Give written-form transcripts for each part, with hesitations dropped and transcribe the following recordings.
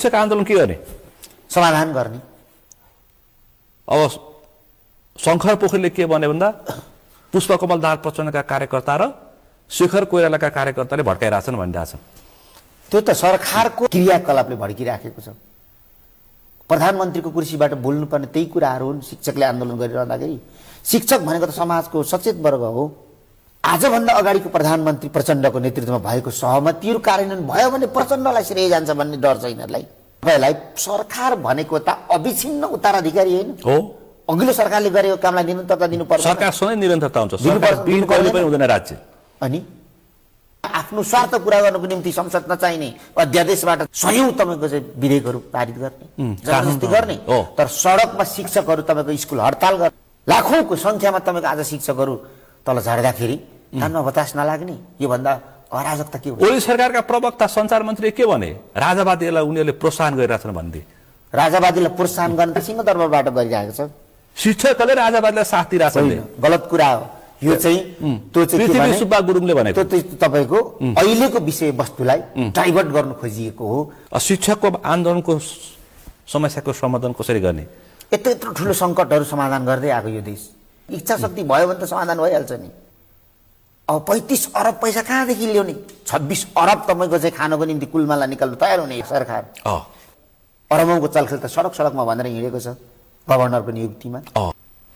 शिक्षक आन्दोलन के गर्ने समाधान गर्ने। अब शङ्कर पोखरेलले के भने भन्दा पुष्पकमल दाहाल प्रचण्डका कार्यकर्ता र शेखर कोइरालाका कार्यकर्ताले भड्काइरहेछन् भनिरहेछन्। त्यो त सरकारको क्रियाकलापले भड्किराखेको छ। प्रधानमन्त्रीको कुर्सीबाट बोल्नुपर्ने त्यही कुराहरू हुन्। शिक्षकले आन्दोलन गरिरहँदाखेरि शिक्षक भनेको त समाजको सचेत वर्ग हो। आजभन्दा अगाडिको प्रधानमन्त्री प्रचण्डको नेतृत्वमा भएको सहमतिहरू कार्यान्वयन भयो भने प्रचण्डलाई श्रेय जान्छ भन्ने डर छ यिनीहरूलाई। तपाईँलाई सरकार भनेको त अविछिन्न उत्तराधिकारी होइन हो। अघिल्लो सरकारले गरेको कामलाई निरन्तरता दिनुपर्छ। सरकारसँगै निरन्तरता हुन्छ, सरकार बिन कहिले पनि हुँदैन राज्य। अनि आफ्नो स्वार्थ पुरा गर्नको निम्ति संसद नचाहिने अध्यादेशबाट सयौं तपाईँको चाहिँ विधेयकहरू पारित गर्ने, जबरजस्ती गर्ने। तर सडकमा शिक्षकहरू तपाईँको स्कुल हडताल गर्ने, लाखौंको संख्यामा तपाईँको आज शिक्षकहरू तल झर्दाखेरि कानमा बतास नलाग्ने, योभन्दा अराजकता के हो? ओली सरकारका प्रवक्ता सञ्चार मन्त्रीले के भने राजावादीहरूलाई उनीहरूले प्रोत्साहन गरिरहेछन् भन्दै। राजावादीलाई प्रोत्साहन गर्न त सिंहदरबारबाट गरिरहेको छ। शिक्षकले राजावादीलाई साथ दिइरहेछन्, गलत कुरा हो यो चाहिँ। त्यो चाहिँ पृथ्वी सुब्बा गुरुङले भनेको त्यो तपाईको अहिलेको विषयवस्तुलाई डाइभर्ट गर्न खोजिएको हो। शिक्षकको आन्दोलनको समस्याको समाधान कसरी गर्ने? यत्रो ठुलो सङ्कटहरू समाधान गर्दै आएको यो देश, इच्छा शक्ति भयो भने त समाधान भइहाल्छ नि। अब 35 अरब पैसा कहाँदेखि ल्याउने? 26 अरब तपाईँको चाहिँ खानको निम्ति कुलमाला निकाल्नु तयार हुने सरकार। अरबौँको चलखेल त सडक सडकमा भनेर हिँडेको छ गभर्नरको नियुक्तिमा।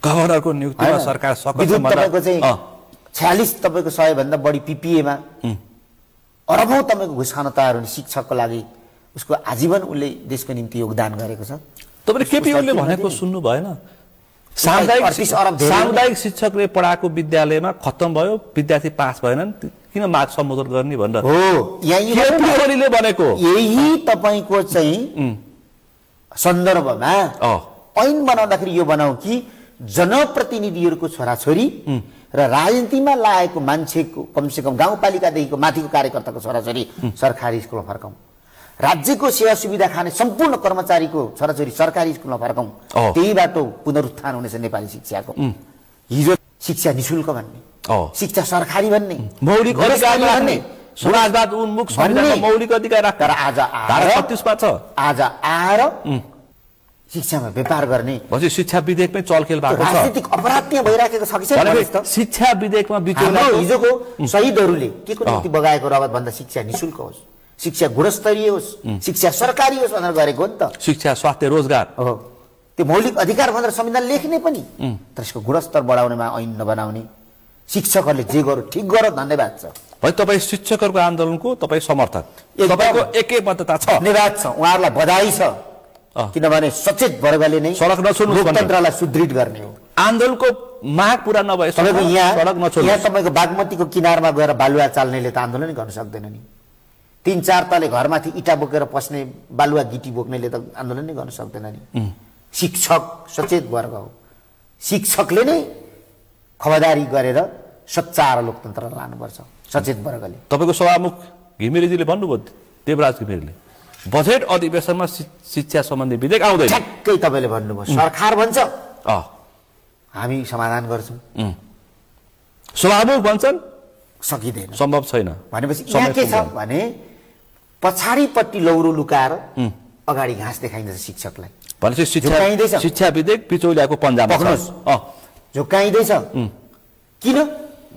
गभर्नरको नियुक्तिमा सरकार तपाईँको चाहिँ 46 तपाईँको 100 भन्दा बढी पिपिएमा अरबौँ तपाईँको घुस खान तयार हुने शिक्षकको लागि उसको आजीवन उसले देशको निम्ति योगदान गरेको छ। तपाईँले केपी ओलीले भनेको सुन्नु भएन? सामुदायिक शिक्षकले पढाएको विद्यालयमा खत्तम भयो, विद्यार्थी पास भएनन्, किन माग सम्बोधन गर्ने भनेर हो केपी ओलीले भनेको। यही तपाईँको चाहिँ सन्दर्भमा ऐन बनाउँदाखेरि यो बनाऊ कि जनप्रतिनिधिहरूको छोराछोरी र राजनीतिमा लागेको मान्छेको कमसेकम गाउँपालिकादेखिको माथिको कार्यकर्ताको छोराछोरी सरकारी स्कुलमा फर्काउँ, राज्यको सेवा सुविधा खाने सम्पूर्ण कर्मचारीको छोराछोरी सरकारी स्कुलमा फर्काउँ। त्यही बाटो पुनरुत्थान हुनेछ नेपाली शिक्षाको। हिजो शिक्षा निशुल्क भन्ने, शिक्षा सरकारी भन्ने, मौलिक अधिकार भन्ने, समाजवाद उन्मुख संविधानमा मौलिक अधिकार राख्दा आज आज आएर शिक्षामा व्यापार गर्ने पछि शिक्षा विधेयकमै चलखेल भएको छ। राजनीतिक अपराध त्यहाँ भइराखेको छ कि छैन? शिक्षा विधेयकमा हिजोको शहीदहरूले के को निम्ति बगाएको रगत भन्दा शिक्षा निशुल्क होस्, शिक्षा गुणस्तरीय होस्, शिक्षा सरकारी होस् भनेर गरेको हो नि त। शिक्षा स्वास्थ्य रोजगार हो, त्यो मौलिक अधिकार भनेर संविधान लेख्ने पनि, तर यसको गुणस्तर बढाउनेमा ऐन नबनाउने। शिक्षकहरूले जे गर्यो ठिक गर्यो, धन्यवाद छ। भाइ तपाईँ शिक्षकहरूको आन्दोलनको तपाईँ समर्थक, तपाईँको एकैबद्धता छ, धन्यवाद छ, उहाँहरूलाई बधाई छ। किनभने सचेत वर्गले नै सडक नछोड्नु, लोकतन्त्रलाई सुदृढ गर्ने हो। आन्दोलनको माग पूरा नभए तपाईँको यहाँ तपाईँको बागमतीको किनारमा गएर बालुवा चाल्नेले त आन्दोलन गर्न सक्दैन नि। 3-4 तले घरमाथि इटा बोकेर पस्ने बालुवा गिटी बोक्नेले त आन्दोलन नै गर्न सक्दैन नि। शिक्षक सचेत वर्ग हो, शिक्षकले नै खबरदारी गरेर सच्चा लोकतन्त्र लानुपर्छ सचेत वर्गले। तपाईँको सभामुख घिमिरेजीले भन्नुभयो, देवराज घिमिरेले, बजेट अधिवेशनमा शिक्षा सम्बन्धी विधेयक आउँदैन। ठ्याक्कै तपाईँले भन्नुभयो, सरकार भन्छ हामी समाधान गर्छौँ, सभामुख भन्छन् सकिँदैन, सम्भव छैन। भनेपछि यहाँ के छ भने पछाडिपट्टि लौरो लुकाएर अगाडि घाँस देखाइँदैछ शिक्षकलाई। भनेपछि शिक्षा विधेयक बिचौलियाको पन्जामा झुक्काइँदैछ। किन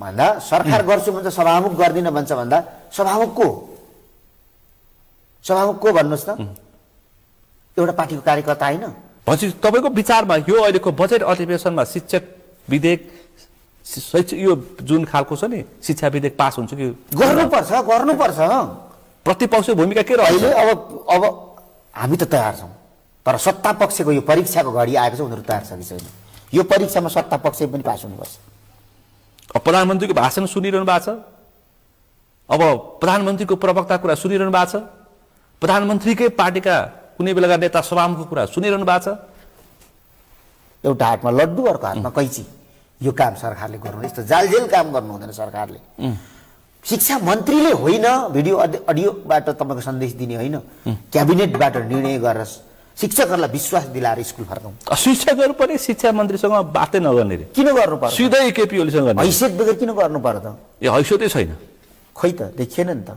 भन्दा सरकार गर्छु भन्छ, सभामुख गर्दिन भन्छ भन्दा सभामुख को भन्नुहोस् त? एउटा पार्टीको कार्यकर्ता होइन। भनेपछि तपाईँको विचारमा यो अहिलेको बजेट अधिवेशनमा शिक्षक विधेयक यो जुन खालको छ नि शिक्षा विधेयक पास हुन्छ कि गर्नुपर्छ। प्रतिपक्षको भूमिका के रह्यो? अब हामी त तयार छौँ, तर सत्ता पक्षको यो परीक्षाको घडी आएको छ, उनीहरू तयार छ कि छैन? यो परीक्षामा सत्ता पक्ष पनि पास हुनुपर्छ। अब प्रधानमन्त्रीको भाषण सुनिरहनु भएको छ, अब प्रधानमन्त्रीको प्रवक्ता कुरा सुनिरहनु भएको छ, प्रधानमन्त्रीकै पार्टीका कुनै बेलाका नेता सभामुखको कुरा सुनिरहनु भएको छ। एउटा हातमा लड्डु अर्को हातमा कैची, यो काम सरकारले गर्नु, यस्तो जालजेल काम गर्नु हुँदैन सरकारले। शिक्षा मन्त्रीले होइन भिडियो अडियोबाट तपाईँको सन्देश दिने होइन, क्याबिनेटबाट निर्णय गरेर शिक्षकहरूलाई विश्वास दिलाएर स्कुल फर्काउँ। शिक्षकहरू पनि शिक्षा मन्त्रीसँग बातै नगर्ने रे, किन गर्नु पर्छ? सिधै केपी ओलीसँग हैसियत बगैर किन गर्नु पर्यो त? हैसियतै छैन, खोइ त देखिएन नि त।